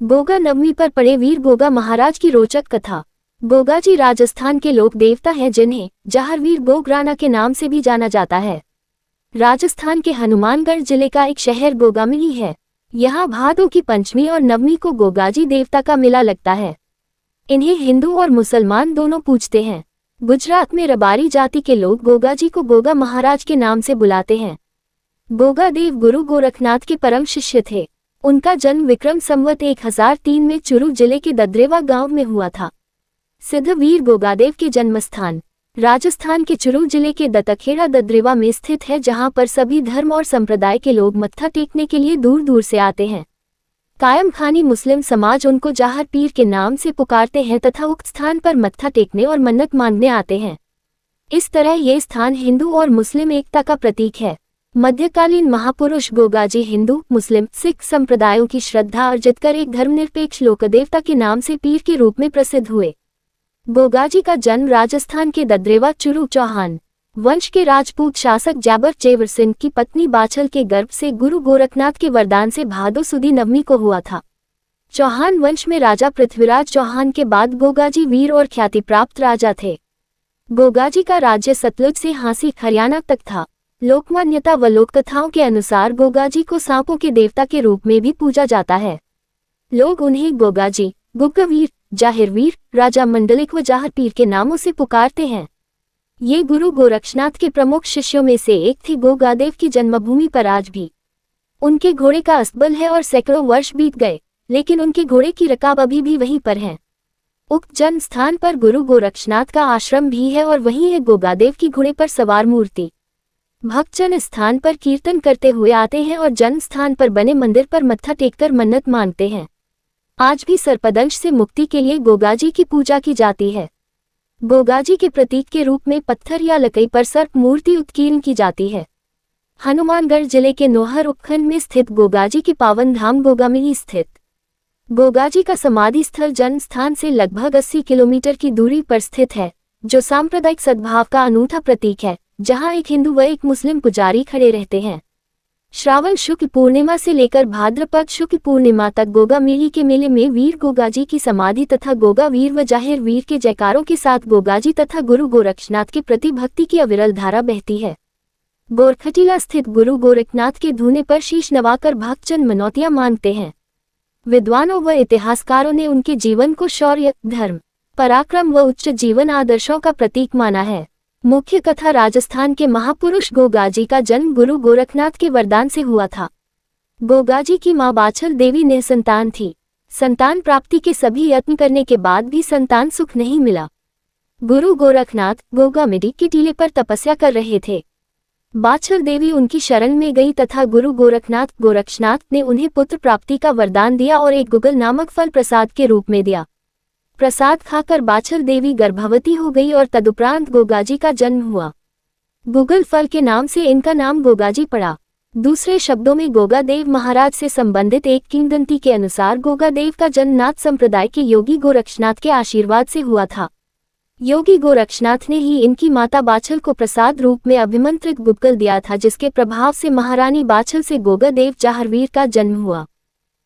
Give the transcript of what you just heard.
गोगा नवमी पर पड़े वीर गोगा महाराज की रोचक कथा। गोगाजी राजस्थान के लोक देवता हैं जिन्हें जहारवीर गोगराना के नाम से भी जाना जाता है। राजस्थान के हनुमानगढ़ जिले का एक शहर गोगामिली है। यहाँ भादों की पंचमी और नवमी को गोगाजी देवता का मेला लगता है। इन्हें हिंदू और मुसलमान दोनों पूजते हैं। गुजरात में रबारी जाति के लोग गोगाजी को गोगा महाराज के नाम से बुलाते हैं। गोगा देव गुरु गोरखनाथ के परम शिष्य थे। उनका जन्म विक्रम संवत 1003 में चुरू जिले के ददरेवा गांव में हुआ था। सिद्ध वीर गोगादेव के जन्मस्थान राजस्थान के चुरू जिले के दत्तखेड़ा ददरेवा में स्थित है, जहां पर सभी धर्म और संप्रदाय के लोग मत्था टेकने के लिए दूर दूर से आते हैं। कायम खानी मुस्लिम समाज उनको जाहर पीर के नाम से पुकारते हैं तथा उक्त स्थान पर मत्था टेकने और मन्नत मांगने आते हैं। इस तरह ये स्थान हिंदू और मुस्लिम एकता का प्रतीक है। मध्यकालीन महापुरुष गोगाजी हिंदू, मुस्लिम, सिख संप्रदायों की श्रद्धा अर्जित कर एक धर्मनिरपेक्ष लोकदेवता के नाम से पीर के रूप में प्रसिद्ध हुए। गोगाजी का जन्म राजस्थान के ददरेवा चुरू चौहान वंश के राजपूत शासक जैबर चेवर सिंह की पत्नी बाछल के गर्भ से गुरु गोरखनाथ के वरदान से भादो सुदी नवमी को हुआ था। चौहान वंश में राजा पृथ्वीराज चौहान के बाद गोगाजी वीर और ख्याति प्राप्त राजा थे। गोगाजी का राज्य सतलुज से हांसी हरियाणा तक था। लोकमान्यता व लोककथाओं के अनुसार गोगाजी को सांपों के देवता के रूप में भी पूजा जाता है। लोग उन्हें गोगाजी, गुग्गवीर, जाहिरवीर, राजा मंडलिक व जाहरपीर के नामों से पुकारते हैं। ये गुरु गोरक्षनाथ के प्रमुख शिष्यों में से एक थे। गोगादेव की जन्मभूमि पर आज भी उनके घोड़े का अस्तबल है और सैकड़ों वर्ष बीत गए, लेकिन उनके घोड़े की रकाब अभी भी वहीं पर है। उक्त जन्म स्थान पर गुरु गोरक्षनाथ का आश्रम भी है और वहीं है गोगादेव की घोड़े पर सवार मूर्ति। भक्तजन स्थान पर कीर्तन करते हुए आते हैं और जन्म स्थान पर बने मंदिर पर मत्था टेककर मन्नत मांगते हैं। आज भी सर्पदंश से मुक्ति के लिए गोगाजी की पूजा की जाती है। गोगाजी के प्रतीक के रूप में पत्थर या लकड़ी पर सर्प मूर्ति उत्कीर्ण की जाती है। हनुमानगढ़ जिले के नोहर उपखंड में स्थित गोगाजी की पावन धाम गोगामिली स्थित गोगाजी का समाधि स्थल जन्म स्थान से लगभग 80 किलोमीटर की दूरी पर स्थित है, जो सांप्रदायिक सद्भाव का अनूठा प्रतीक है, जहां एक हिंदू व एक मुस्लिम पुजारी खड़े रहते हैं। श्रावण शुक्ल पूर्णिमा से लेकर भाद्रपद शुक्ल पूर्णिमा तक गोगामिली के मेले में वीर गोगाजी की समाधि तथा गोगा वीर व जाहिर वीर के जयकारों के साथ गोगाजी तथा गुरु गोरक्षनाथ के प्रति भक्ति की अविरल धारा बहती है। गोरखटीला स्थित गुरु गोरखनाथ के धूने पर शीश नवाकर भक्तजन मनौतियां मांगते हैं। विद्वानों व इतिहासकारों ने उनके जीवन को शौर्य, धर्म, पराक्रम व उच्च जीवन आदर्शों का प्रतीक माना है। मुख्य कथा राजस्थान के महापुरुष गोगाजी का जन्म गुरु गोरखनाथ के वरदान से हुआ था। गोगाजी की मां बाछल देवी निसंतान थी। संतान प्राप्ति के सभी यत्न करने के बाद भी संतान सुख नहीं मिला। गुरु गोरखनाथ गोगामिली के टीले पर तपस्या कर रहे थे। बाछल देवी उनकी शरण में गई तथा गुरु गोरक्षनाथ ने उन्हें पुत्र प्राप्ति का वरदान दिया और एक गुगल नामक फल प्रसाद के रूप में दिया। प्रसाद खाकर बाछल देवी गर्भवती हो गई और तदुपरांत गोगाजी का जन्म हुआ। गुगल फल के नाम से इनका नाम गोगाजी पड़ा। दूसरे शब्दों में गोगादेव महाराज से संबंधित एक किंवदंती के अनुसार गोगादेव का जन्म नाथ संप्रदाय के योगी गोरक्षनाथ के आशीर्वाद से हुआ था। योगी गोरक्षनाथ ने ही इनकी माता बाछल को प्रसाद रूप में अभिमंत्रित गुगल दिया था, जिसके प्रभाव से महारानी बाछल से गोगादेव जाहरवीर का जन्म हुआ।